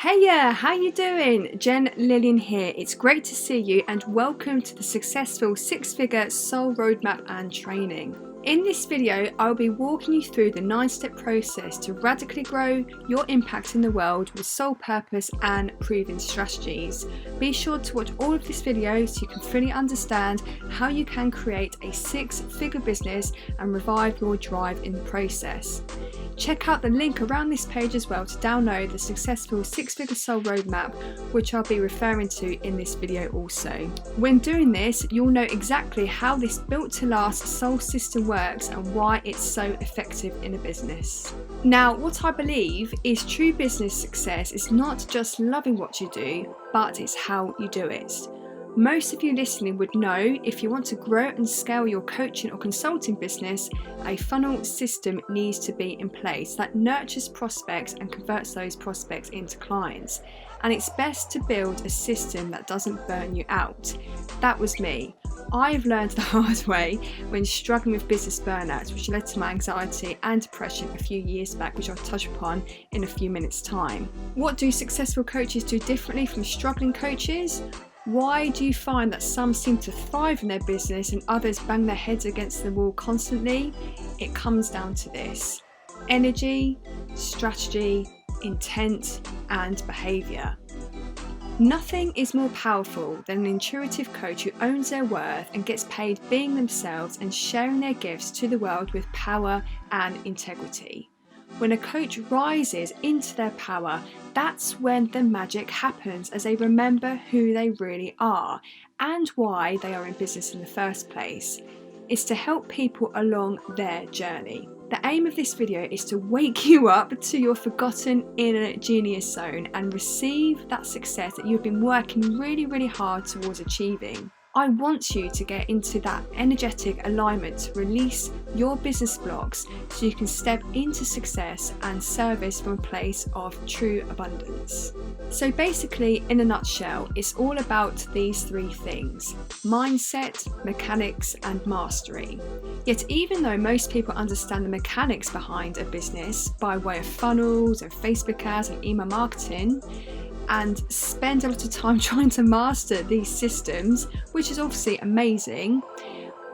Heya, how you doing? Jen Lillian here. It's great to see you and welcome to the Successful Six-Figure Soul Roadmap and Training. In this video, I'll be walking you through the 9-step process to radically grow your impact in the world with soul purpose and proven strategies. Be sure to watch all of this video so you can fully understand how you can create a 6-figure business and revive your drive in the process. Check out the link around this page as well to download the Successful Six-Figure Soul Roadmap, which I'll be referring to in this video also. When doing this, you'll know exactly how this built-to-last soul system works and why it's so effective in a business. Now, what I believe is true business success is not just loving what you do, but it's how you do it. Most of you listening would know if you want to grow and scale your coaching or consulting business, a funnel system needs to be in place that nurtures prospects and converts those prospects into clients. And it's best to build a system that doesn't burn you out. That was me. I've learned the hard way when struggling with business burnout, which led to my anxiety and depression a few years back, which I'll touch upon in a few minutes' time. What do successful coaches do differently from struggling coaches? Why do you find that some seem to thrive in their business and others bang their heads against the wall constantly? It comes down to this: energy, strategy, intent, and behaviour. Nothing is more powerful than an intuitive coach who owns their worth and gets paid being themselves and sharing their gifts to the world with power and integrity. When a coach rises into their power, that's when the magic happens, as they remember who they really are and why they are in business in the first place. It's to help people along their journey. The aim of this video is to wake you up to your forgotten inner genius zone and receive that success that you've been working really hard towards achieving. I want you to get into that energetic alignment to release your business blocks so you can step into success and service from a place of true abundance. So basically, in a nutshell, it's all about these 3 things: mindset, mechanics, and mastery. Yet even though most people understand the mechanics behind a business by way of funnels and Facebook ads and email marketing, and spend a lot of time trying to master these systems, which is obviously amazing,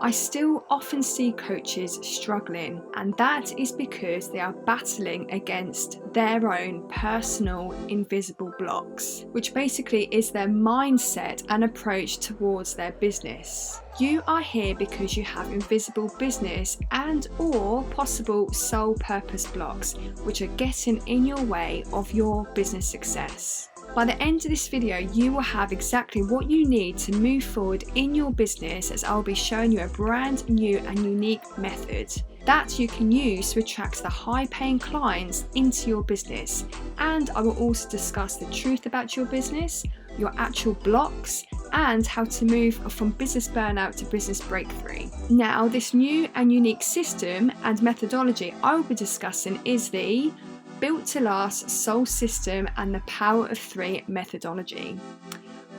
I still often see coaches struggling, and that is because they are battling against their own personal invisible blocks, which basically is their mindset and approach towards their business. You are here because you have invisible business and or possible soul purpose blocks, which are getting in your way of your business success. By the end of this video, you will have exactly what you need to move forward in your business, as I'll be showing you a brand new and unique method that you can use to attract the high-paying clients into your business. And I will also discuss the truth about your business, your actual blocks, and how to move from business burnout to business breakthrough. Now, this new and unique system and methodology I will be discussing is the Built to Last Soul System and the Power of 3 methodology.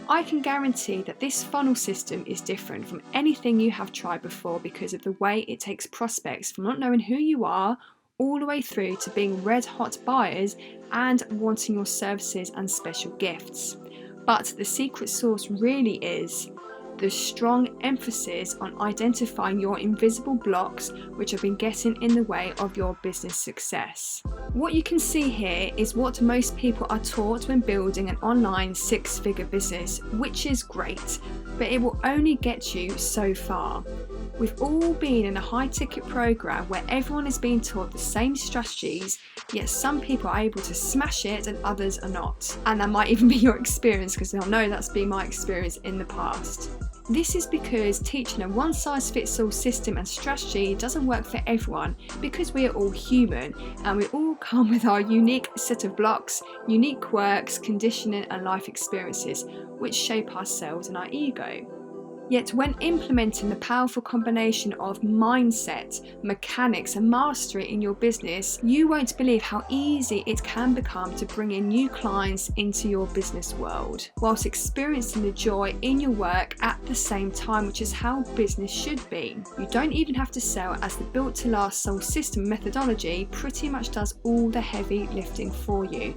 I can guarantee that this funnel system is different from anything you have tried before because of the way it takes prospects from not knowing who you are all the way through to being red hot buyers and wanting your services and special gifts. But the secret sauce really is the strong emphasis on identifying your invisible blocks, which have been getting in the way of your business success. What you can see here is what most people are taught when building an online 6-figure business, which is great, but it will only get you so far. We've all been in a high-ticket program where everyone is being taught the same strategies, yet some people are able to smash it and others are not. And that might even be your experience, because I know that's been my experience in the past. This is because teaching a one-size-fits-all system and strategy doesn't work for everyone, because we are all human and we all come with our unique set of blocks, unique quirks, conditioning and life experiences which shape ourselves and our ego. Yet when implementing the powerful combination of mindset, mechanics and mastery in your business, you won't believe how easy it can become to bring in new clients into your business world, whilst experiencing the joy in your work at the same time, which is how business should be. You don't even have to sell, as the Built to Last Soul System methodology pretty much does all the heavy lifting for you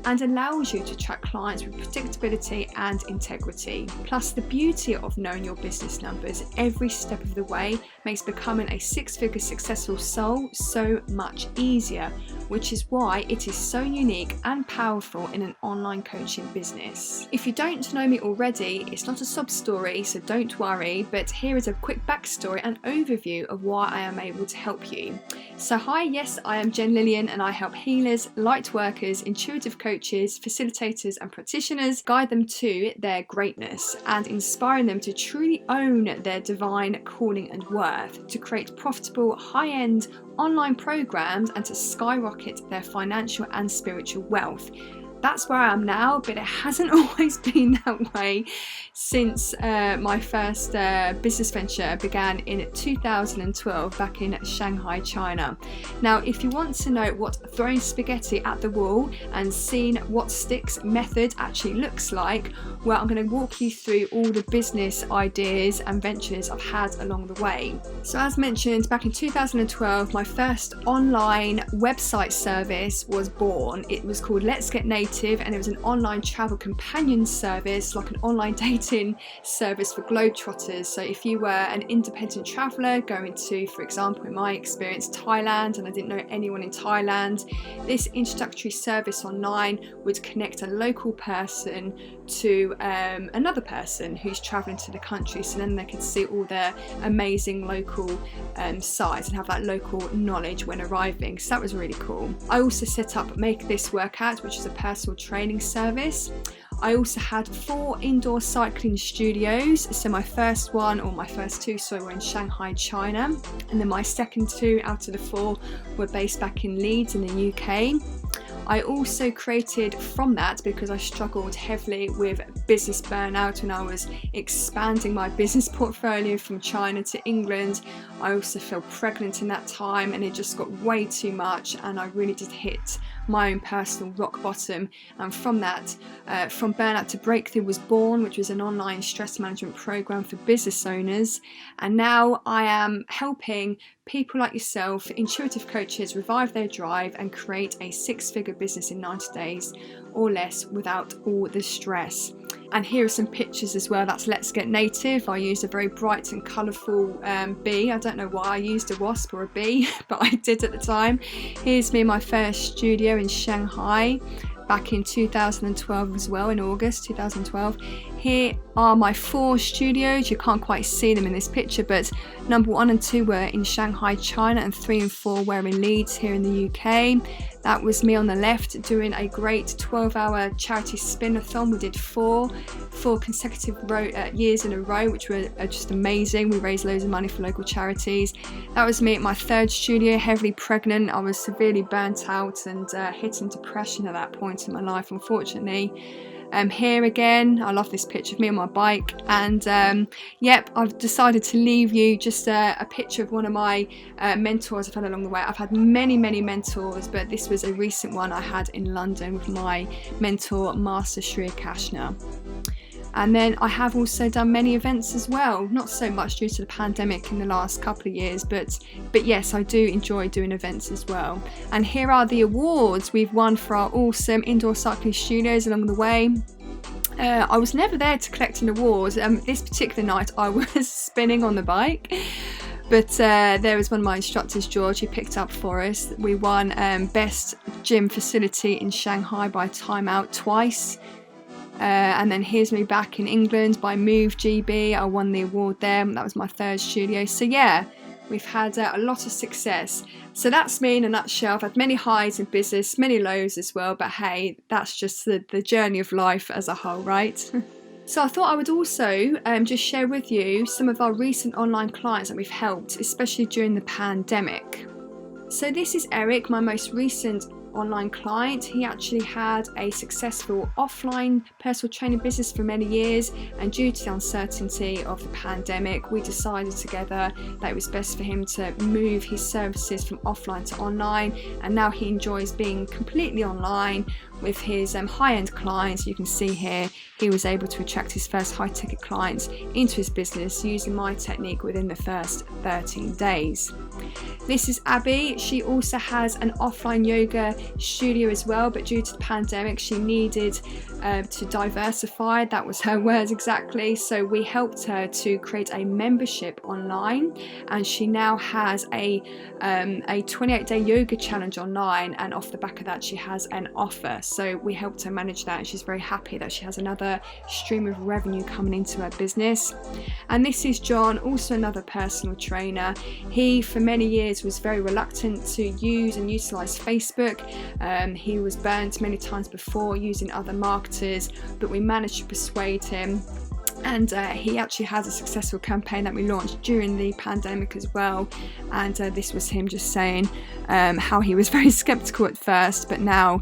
and allows you to attract clients with predictability and integrity. Plus, the beauty of knowing your business numbers every step of the way makes becoming a six-figure successful soul so much easier, which is why it is so unique and powerful in an online coaching business. If you don't know me already, it's not a sob story, so don't worry, but here is a quick backstory and overview of why I am able to help you. So hi, yes, I am Jen Lillian and I help healers, light workers, intuitive coaches, facilitators and practitioners guide them to their greatness and inspiring them to truly own their divine calling and worth, to create profitable, high-end online programs and to skyrocket their financial and spiritual wealth. That's where I am now, but it hasn't always been that way since my first business venture began in 2012 back in Shanghai, China. Now, if you want to know what throwing spaghetti at the wall and seeing what sticks method actually looks like, well, I'm going to walk you through all the business ideas and ventures I've had along the way. So as mentioned, back in 2012, my first online website service was born. It was called Let's Get Native, and it was an online travel companion service, like an online dating service for globetrotters. So if you were an independent traveller going to, for example, in my experience, Thailand, and I didn't know anyone in Thailand, this introductory service online would connect a local person to another person who's travelling to the country, so then they could see all their amazing local sites and have that local knowledge when arriving. So that was really cool. I also set up Make This Work Out, which is a personal training service. I also had 4 indoor cycling studios. So my first two were in Shanghai, China, and then my second 2 out of the 4 were based back in Leeds in the UK. I also created from that, because I struggled heavily with business burnout when I was expanding my business portfolio from China to England. I also fell pregnant in that time and it just got way too much, and I really did hit my own personal rock bottom. And from that, From Burnout to Breakthrough was born, which was an online stress management program for business owners. And now I am helping people like yourself, intuitive coaches, revive their drive and create a 6-figure business in 90 days or less without all the stress. And here are some pictures as well. That's Let's Get Native. I used a very bright and colourful bee. I don't know why I used a wasp or a bee, but I did at the time. Here's me in my first studio in Shanghai back in 2012 as well, in August 2012. Here are my 4 studios. You can't quite see them in this picture, but number 1 and 2 were in Shanghai, China, and 3 and 4 were in Leeds here in the UK. That was me on the left doing a great 12-hour charity spin-a-thon. We did 4 consecutive years in a row, which were just amazing. We raised loads of money for local charities. That was me at my 3rd studio, heavily pregnant. I was severely burnt out and hitting depression at that point in my life, unfortunately. Here again, I love this picture of me on my bike, and yep, I've decided to leave you just a picture of one of my mentors I've had along the way. I've had many mentors, but this was a recent one I had in London with my mentor, Master Shri Akashna. And then I have also done many events as well, not so much due to the pandemic in the last couple of years, but yes, I do enjoy doing events as well. And here are the awards we've won for our awesome indoor cycling studios along the way. I was never there to collect an award. This particular night I was spinning on the bike, but there was one of my instructors, George, who picked up for us. We won Best Gym Facility in Shanghai by Time Out twice. And then here's me back in England by Move GB. I won the award there. That was my 3rd studio. So yeah, we've had a lot of success. So that's me in a nutshell. I've had many highs in business, many lows as well. But hey, that's just the journey of life as a whole, right? So I thought I would also just share with you some of our recent online clients that we've helped, especially during the pandemic. So this is Eric, my most recent online client. He actually had a successful offline personal training business for many years, and due to the uncertainty of the pandemic, we decided together that it was best for him to move his services from offline to online, and now he enjoys being completely online with his high-end clients. You can see here he was able to attract his first high-ticket clients into his business using my technique within the first 13 days. This is Abby. She also has an offline yoga studio as well, but due to the pandemic she needed to diversify. That was her words exactly. So we helped her to create a membership online, and she now has a 28-day yoga challenge online, and off the back of that she has an offer. So we helped her manage that, and she's very happy that she has another stream of revenue coming into her business. And this is John, also another personal trainer. He for many years was very reluctant to use and utilize Facebook. He was burnt many times before using other marketers, but we managed to persuade him. And he actually has a successful campaign that we launched during the pandemic as well. And this was him just saying how he was very skeptical at first, but now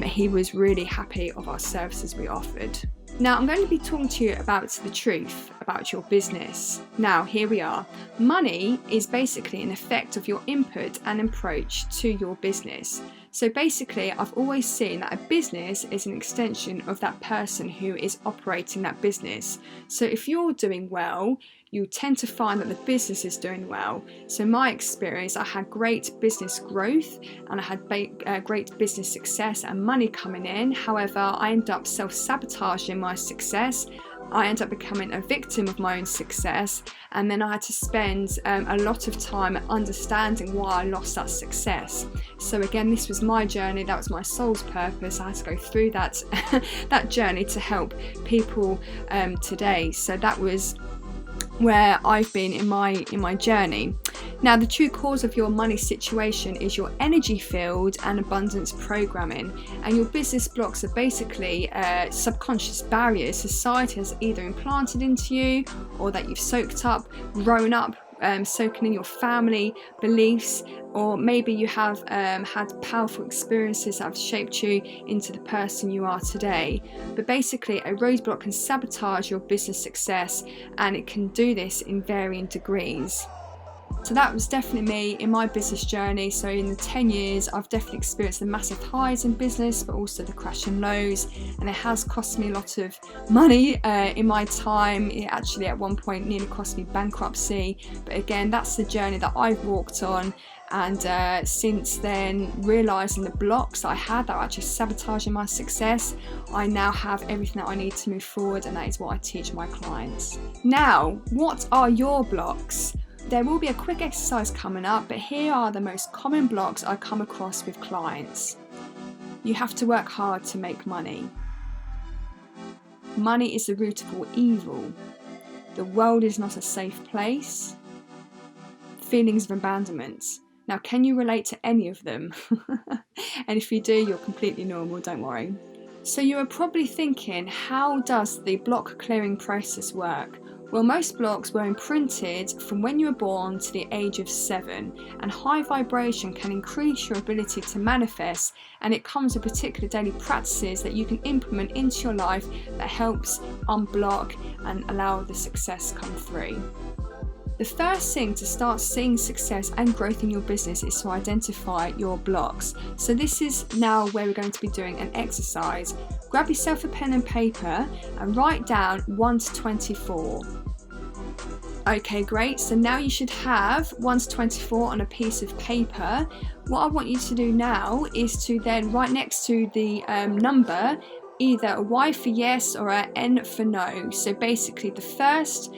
he was really happy of our services we offered. Now I'm going to be talking to you about the truth about your business. Now here we are. Money is basically an effect of your input and approach to your business. So basically, I've always seen that a business is an extension of that person who is operating that business. So if you're doing well, you tend to find that the business is doing well. So in my experience, I had great business growth and I had great business success and money coming in. However, I ended up self-sabotaging my success. I ended up becoming a victim of my own success, and then I had to spend a lot of time understanding why I lost that success. So again, this was my journey, that was my soul's purpose. I had to go through that that journey to help people today. So that was where I've been in my journey. Now, the true cause of your money situation is your energy field and abundance programming, and your business blocks are basically subconscious barriers society has either implanted into you or that you've soaked up, grown up, soaking in your family beliefs, or maybe you have had powerful experiences that have shaped you into the person you are today. But basically, a roadblock can sabotage your business success, and it can do this in varying degrees. So that was definitely me in my business journey. So in the 10 years, I've definitely experienced the massive highs in business, but also the crash and lows. And it has cost me a lot of money in my time. It actually at one point nearly cost me bankruptcy. But again, that's the journey that I've walked on. And since then, realising the blocks that I had that were actually sabotaging my success, I now have everything that I need to move forward, and that is what I teach my clients. Now, what are your blocks? There will be a quick exercise coming up, but here are the most common blocks I come across with clients. You have to work hard to make money. Money is the root of all evil. The world is not a safe place. Feelings of abandonment. Now, can you relate to any of them? And if you do, you're completely normal, don't worry. So you are probably thinking, how does the block clearing process work? Well, most blocks were imprinted from when you were born to the age of 7, and high vibration can increase your ability to manifest, and it comes with particular daily practices that you can implement into your life that helps unblock and allow the success come through. The first thing to start seeing success and growth in your business is to identify your blocks. So this is now where we're going to be doing an exercise. Grab yourself a pen and paper and write down 1 to 24. Okay, great. So now you should have 1 to 24 on a piece of paper. What I want you to do now is to then write next to the number either a Y for yes or a N for no. So basically the first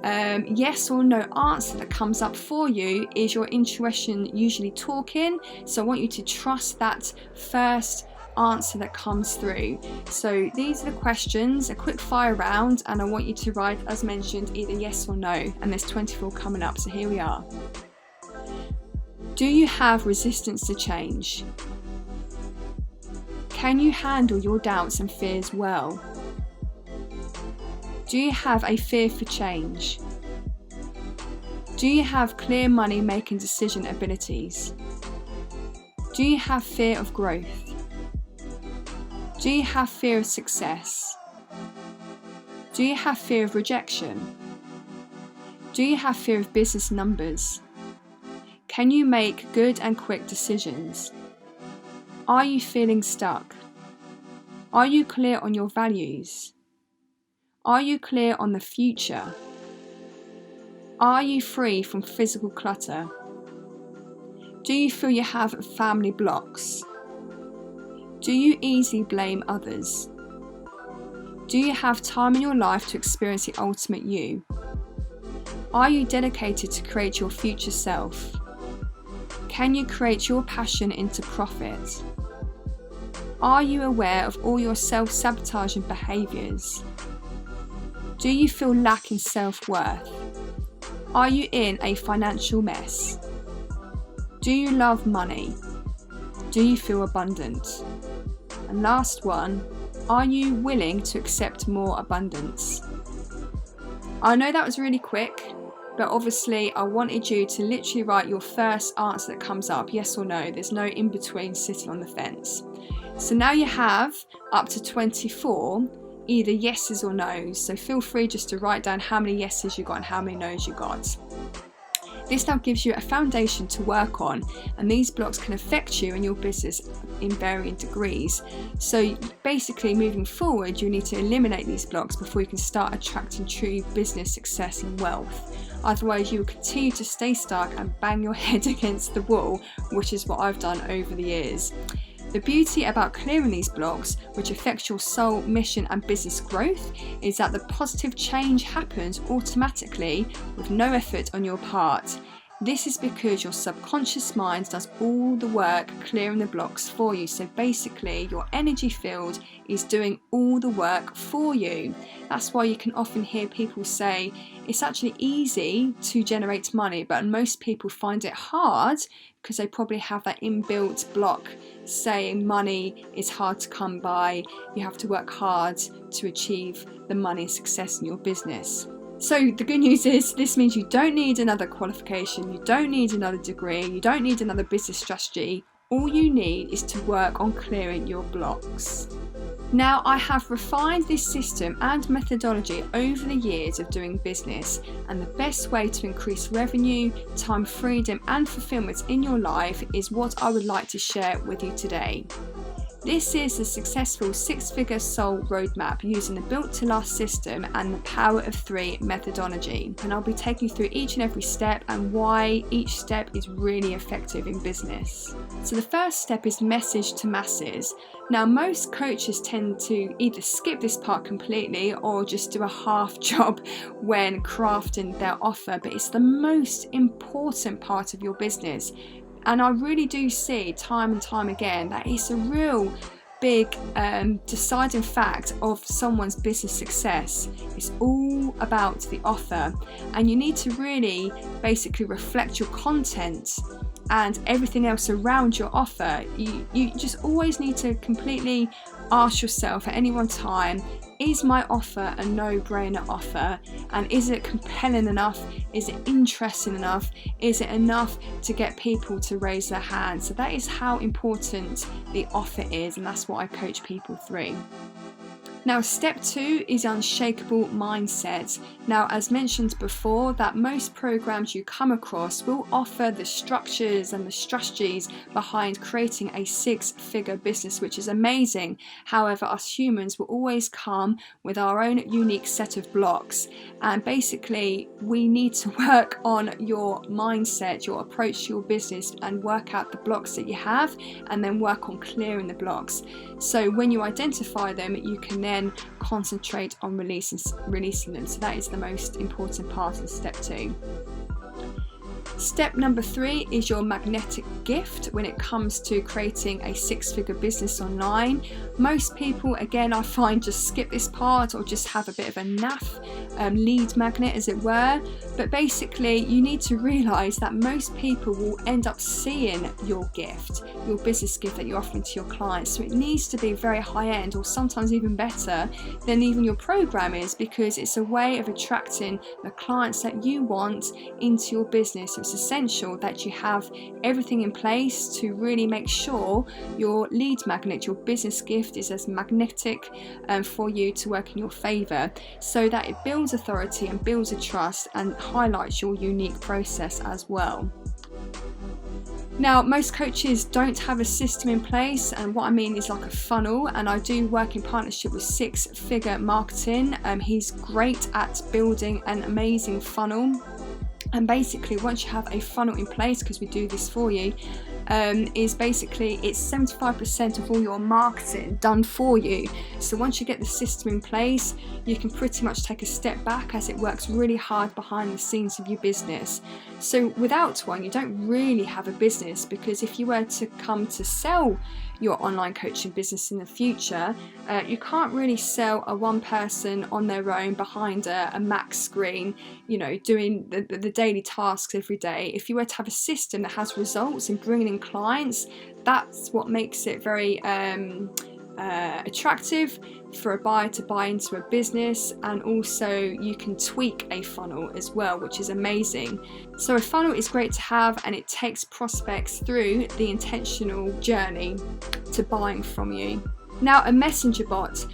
yes or no answer that comes up for you is your intuition usually talking. So I want you to trust that first answer that comes through. So these are the questions, a quick fire round, and I want you to write, as mentioned, either yes or no, and there's 24 coming up, so here we are. Do you have resistance to change? Can you handle your doubts and fears well? Do you have a fear for change? Do you have clear money making decision abilities? Do you have fear of growth? Do you have fear of success? Do you have fear of rejection? Do you have fear of business numbers? Can you make good and quick decisions? Are you feeling stuck? Are you clear on your values? Are you clear on the future? Are you free from physical clutter? Do you feel you have family blocks? Do you easily blame others? Do you have time in your life to experience the ultimate you? Are you dedicated to create your future self? Can you create your passion into profit? Are you aware of all your self-sabotaging behaviours? Do you feel lack in self-worth? Are you in a financial mess? Do you love money? Do you feel abundant? And last one, are you willing to accept more abundance? I know that was really quick, but obviously I wanted you to literally write your first answer that comes up, yes or no. There's no in between sitting on the fence. So now you have up to 24 either yeses or no's, so feel free just to write down how many yeses you got and how many no's you got. This now gives you a foundation to work on, and these blocks can affect you and your business in varying degrees. So basically moving forward, you need to eliminate these blocks before you can start attracting true business success and wealth. Otherwise you will continue to stay stuck and bang your head against the wall, which is what I've done over the years. The beauty about clearing these blocks, which affects your soul, mission and business growth, is that the positive change happens automatically with no effort on your part. This is because your subconscious mind does all the work clearing the blocks for you. So basically your energy field is doing all the work for you. That's why you can often hear people say it's actually easy to generate money, but most people find it hard because they probably have that inbuilt block saying money is hard to come by, you have to work hard to achieve the money and success in your business. So the good news is this means you don't need another qualification, you don't need another degree, you don't need another business strategy. All you need is to work on clearing your blocks. Now, I have refined this system and methodology over the years of doing business, and the best way to increase revenue, time freedom and fulfillment in your life is what I would like to share with you today. This is the successful six-figure soul roadmap using the Built to Last system and the Power of 3 methodology. And I'll be taking you through each and every step and why each step is really effective in business. So the first step is message to masses. Now, most coaches tend to either skip this part completely or just do a half job when crafting their offer, but it's the most important part of your business. And I really do see time and time again that it's a real big deciding fact of someone's business success. It's all about the offer, and you need to really basically reflect your content and everything else around your offer. You just always need to completely ask yourself at any one time, is my offer a no-brainer offer? And is it compelling enough? Is it interesting enough? Is it enough to get people to raise their hands? So that is how important the offer is, and that's what I coach people through. Now, step 2 is unshakable mindset. Now, as mentioned before, that most programs you come across will offer the structures and the strategies behind creating a six-figure business, which is amazing. However, us humans will always come with our own unique set of blocks. And basically, we need to work on your mindset, your approach to your business, and work out the blocks that you have, and then work on clearing the blocks. So when you identify them, you can then concentrate on releasing them. So that is the most important part of step 2. Step number 3 is your magnetic gift when it comes to creating a six-figure business online. Most people, again, I find just skip this part or just have a bit of a naff lead magnet, as it were. But basically, you need to realise that most people will end up seeing your gift, your business gift that you're offering to your clients. So it needs to be very high-end, or sometimes even better than even your program is, because it's a way of attracting the clients that you want into your business. So it's it's essential that you have everything in place to really make sure your lead magnet, your business gift, is as magnetic for you to work in your favour, so that it builds authority and builds a trust and highlights your unique process as well. Now, most coaches don't have a system in place, and what I mean is like a funnel, and I do work in partnership with Six Figure Marketing. He's great at building an amazing funnel, and basically once you have a funnel in place, because we do this for you, is basically it's 75% of all your marketing done for you. So once you get the system in place, you can pretty much take a step back, as it works really hard behind the scenes of your business. So without one, you don't really have a business, because if you were to come to sell your online coaching business in the future, you can't really sell a one person on their own behind a Mac screen, you know, doing the daily tasks every day. If you were to have a system that has results in bringing in clients, that's what makes it very attractive for a buyer to buy into a business. And also you can tweak a funnel as well, which is amazing. So a funnel is great to have, and it takes prospects through the intentional journey to buying from you. Now, a messenger bot.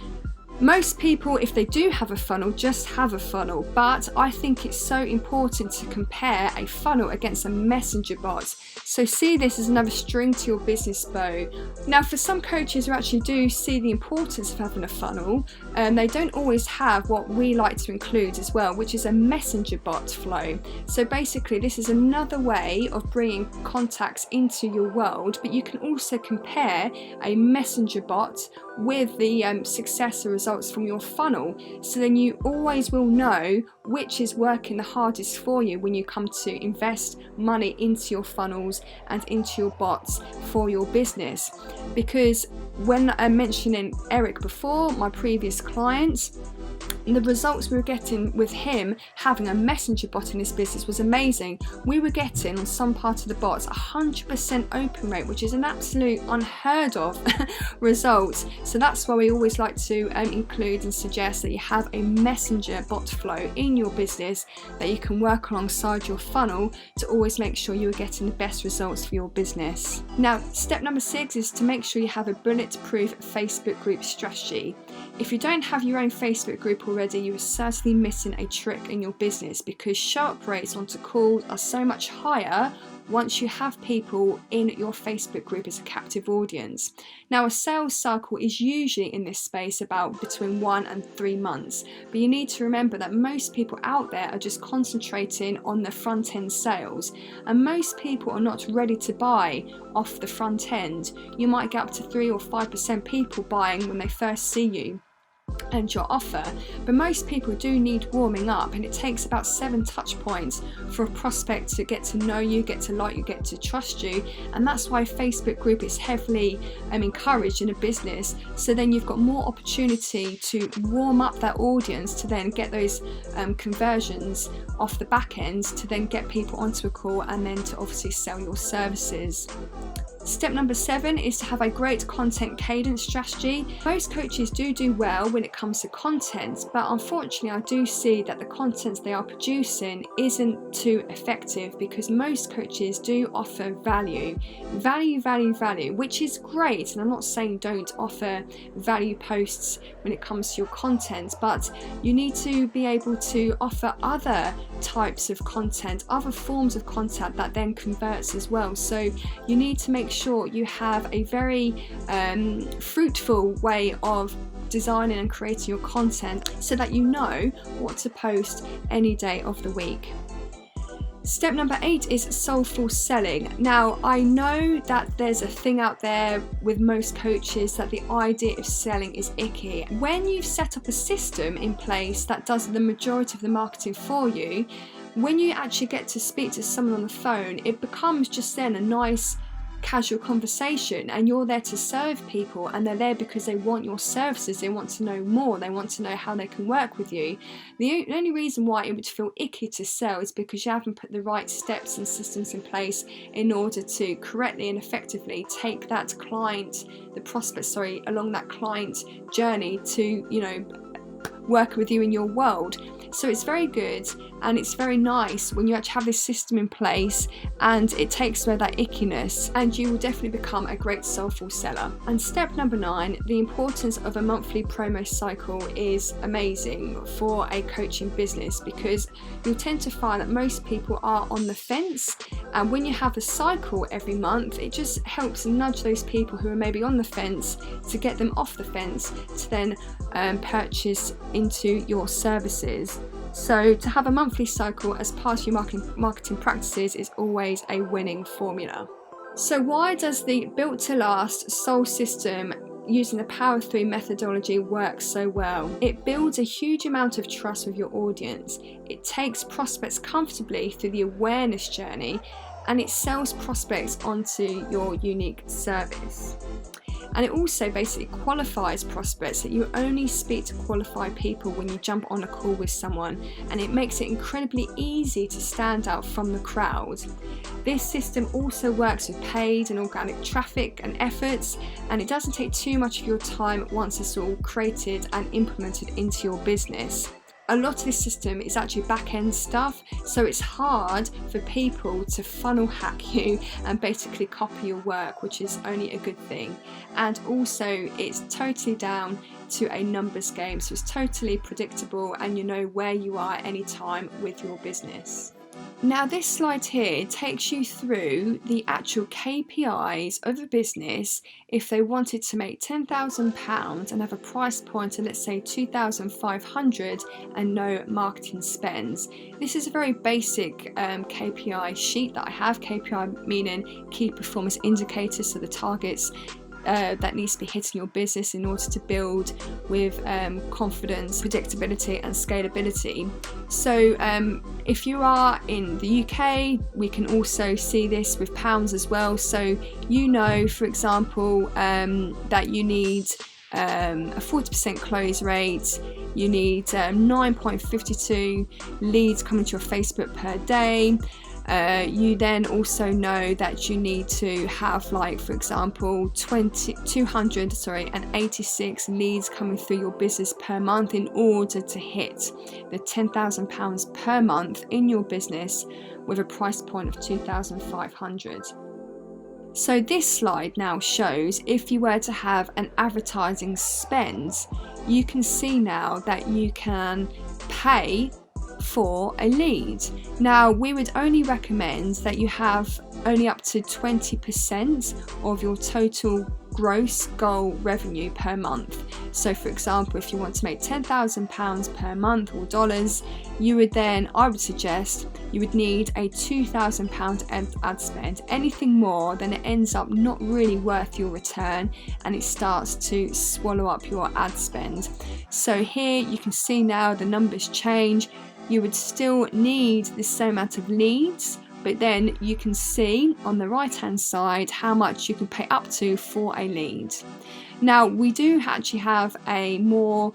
Most people, if they do have a funnel, just have a funnel, but I think it's so important to compare a funnel against a messenger bot. So see this as another string to your business bow. Now, for some coaches who actually do see the importance of having a funnel, they don't always have what we like to include as well, which is a messenger bot flow. So basically this is another way of bringing contacts into your world, but you can also compare a messenger bot with the success or results from your funnel, so then you always will know which is working the hardest for you when you come to invest money into your funnels and into your bots for your business. Because when I'm mentioning Eric before, my previous client, the results we were getting with him having a messenger bot in his business was amazing. We were getting on some part of the bots 100% open rate, which is an absolute unheard of result. So that's why we always like to include and suggest that you have a messenger bot flow in your business that you can work alongside your funnel to always make sure you're getting the best results for your business. Now, step number 6 is to make sure you have a bulletproof Facebook group strategy. If you don't have your own Facebook group already, you are certainly missing a trick in your business, because show-up rates onto calls are so much higher once you have people in your Facebook group as a captive audience. Now, a sales cycle is usually in this space about between 1 and 3 months, but you need to remember that most people out there are just concentrating on the front end sales, and most people are not ready to buy off the front end. You might get up to 3 or 5% people buying when they first see you and your offer, but most people do need warming up, and it takes about 7 touch points for a prospect to get to know you, get to like you, get to trust you. And that's why Facebook group is heavily encouraged in a business, so then you've got more opportunity to warm up that audience to then get those conversions off the back end, to then get people onto a call and then to obviously sell your services. Step number 7 is to have a great content cadence strategy. Most coaches do well when it comes to content, but unfortunately I do see that the content they are producing isn't too effective, because most coaches do offer value, which is great. And I'm not saying don't offer value posts when it comes to your content, but you need to be able to offer other types of content, other forms of content that then converts as well. So you need to make sure you have a very fruitful way of designing and creating your content, so that you know what to post any day of the week. Step number 8 is soulful selling. Now, I know that there's a thing out there with most coaches that the idea of selling is icky. When you've set up a system in place that does the majority of the marketing for you, when you actually get to speak to someone on the phone, it becomes just then a nice casual conversation, and you're there to serve people, and they're there because they want your services, they want to know more, they want to know how they can work with you. The only reason why it would feel icky to sell is because you haven't put the right steps and systems in place in order to correctly and effectively take that client, the prospect, along that client journey to, work with you in your world. So it's very good and it's very nice when you actually have this system in place, and it takes away that ickiness, and you will definitely become a great soulful seller. And step number 9, the importance of a monthly promo cycle is amazing for a coaching business, because you'll tend to find that most people are on the fence, and when you have a cycle every month, it just helps nudge those people who are maybe on the fence to get them off the fence to then purchase into your services. So to have a monthly cycle as part of your marketing practices is always a winning formula. So why does the Built to Last Soul system using the Power of 3 methodology work so well? It builds a huge amount of trust with your audience. It takes prospects comfortably through the awareness journey, and it sells prospects onto your unique service. And it also basically qualifies prospects, that you only speak to qualified people when you jump on a call with someone, and it makes it incredibly easy to stand out from the crowd. This system also works with paid and organic traffic and efforts, and it doesn't take too much of your time once it's all created and implemented into your business. A lot of this system is actually back-end stuff, so it's hard for people to funnel hack you and basically copy your work, which is only a good thing. And also it's totally down to a numbers game, so it's totally predictable and you know where you are at any time with your business. Now this slide here takes you through the actual KPIs of a business if they wanted to make £10,000 and have a price point of, let's say, $2,500 and no marketing spends. This is a very basic KPI sheet that I have. KPI meaning key performance indicators, so the targets that needs to be hit in your business in order to build with confidence, predictability and scalability. So if you are in the UK, we can also see this with pounds as well. So you know, for example, that you need a 40% close rate, you need 9.52 leads coming to your Facebook per day. You then also know that you need to have, like, for example, 286 leads coming through your business per month in order to hit the £10,000 per month in your business with a price point of $2,500. So this slide now shows if you were to have an advertising spend, you can see now that you can pay for a lead. Now we would only recommend that you have only up to 20% of your total gross goal revenue per month. So for example, if you want to make £10,000 per month or dollars, you would then, I would suggest, you would need a £2,000 ad spend. Anything more, then it ends up not really worth your return and it starts to swallow up your ad spend. So here you can see now the numbers change. You would still need the same amount of leads, but then you can see on the right hand side how much you can pay up to for a lead. Now we do actually have a more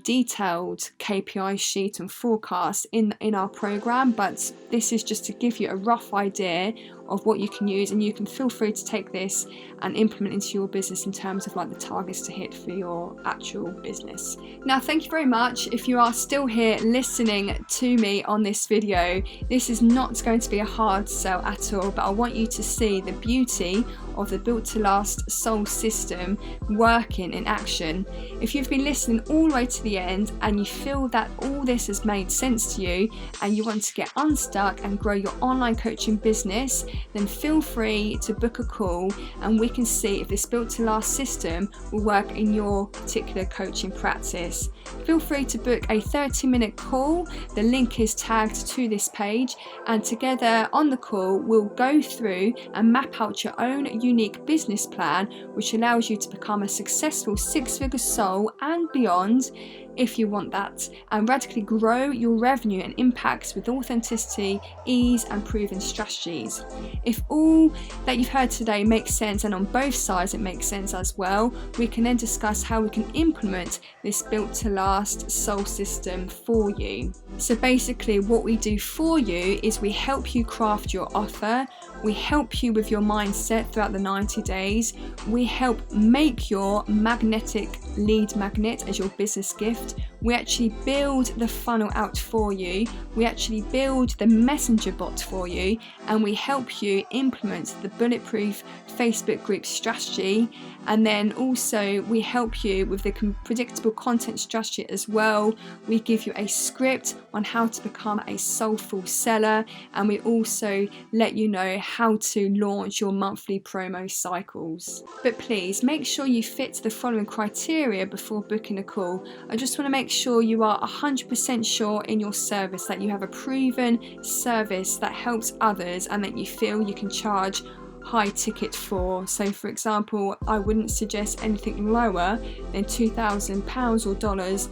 detailed KPI sheet and forecast in our program, but this is just to give you a rough idea of what you can use, and you can feel free to take this and implement into your business in terms of like the targets to hit for your actual business. Now thank you very much if you are still here listening to me on this video. This is not going to be a hard sell at all, but I want you to see the beauty of the Built to Last Soul system working in action. If you've been listening all the way to the end and you feel that all this has made sense to you and you want to get unstuck and grow your online coaching business, then feel free to book a call and we can see if this Built to Last system will work in your particular coaching practice. Feel free to book a 30-minute call. The link is tagged to this page, and together on the call we'll go through and map out your own unique business plan which allows you to become a successful six-figure soul and beyond, if you want that, and radically grow your revenue and impacts with authenticity, ease and proven strategies. If all that you've heard today makes sense, and on both sides it makes sense as well, we can then discuss how we can implement this Built to Last Soul system for you. So basically what we do for you is we help you craft your offer, we help you with your mindset throughout the 90 days, we help make your magnetic lead magnet as your business gift. We actually build the funnel out for you, we actually build the messenger bot for you, and we help you implement the bulletproof Facebook group strategy. And then also we help you with the predictable content strategy as well. We give you a script on how to become a soulful seller, and we also let you know how to launch your monthly promo cycles. But please make sure you fit the following criteria before booking a call. I just want to make sure you are 100% sure in your service, that you have a proven service that helps others and that you feel you can charge high ticket for. So for example, I wouldn't suggest anything lower than £2,000 or dollars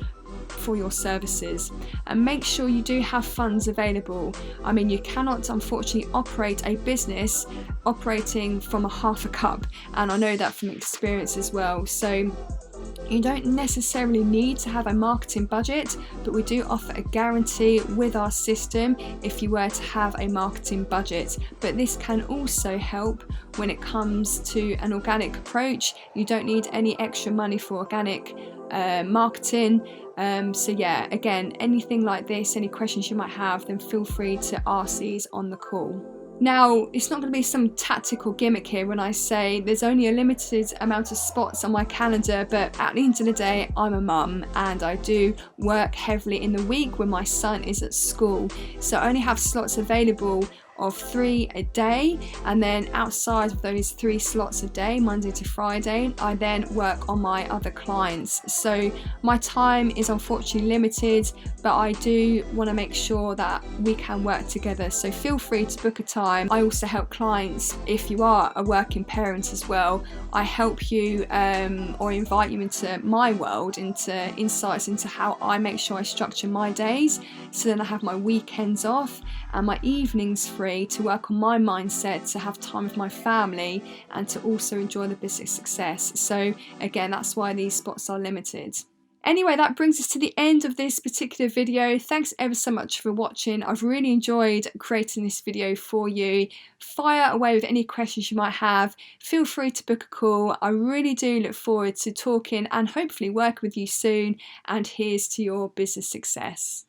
for your services. And make sure you do have funds available. I mean, you cannot unfortunately operate a business operating from a half a cup, and I know that from experience as well. So you don't necessarily need to have a marketing budget, but we do offer a guarantee with our system if you were to have a marketing budget. But this can also help when it comes to an organic approach. You don't need any extra money for organic marketing. So yeah, again, anything like this, any questions you might have, then feel free to ask these on the call. Now, it's not going to be some tactical gimmick here when I say there's only a limited amount of spots on my calendar, but at the end of the day, I'm a mum and I do work heavily in the week when my son is at school. So I only have slots available of 3 a day, and then outside of those 3 slots a day, Monday to Friday, I then work on my other clients. So my time is unfortunately limited, but I do want to make sure that we can work together. So feel free to book a time. I also help clients if you are a working parent as well. I help you or invite you into my world, into insights into how I make sure I structure my days, so then I have my weekends off and my evenings free to work on my mindset, to have time with my family, and to also enjoy the business success. So again, that's why these spots are limited. Anyway, that brings us to the end of this particular video. Thanks ever so much for watching. I've really enjoyed creating this video for you. Fire away with any questions you might have. Feel free to book a call. I really do look forward to talking and hopefully working with you soon. And here's to your business success.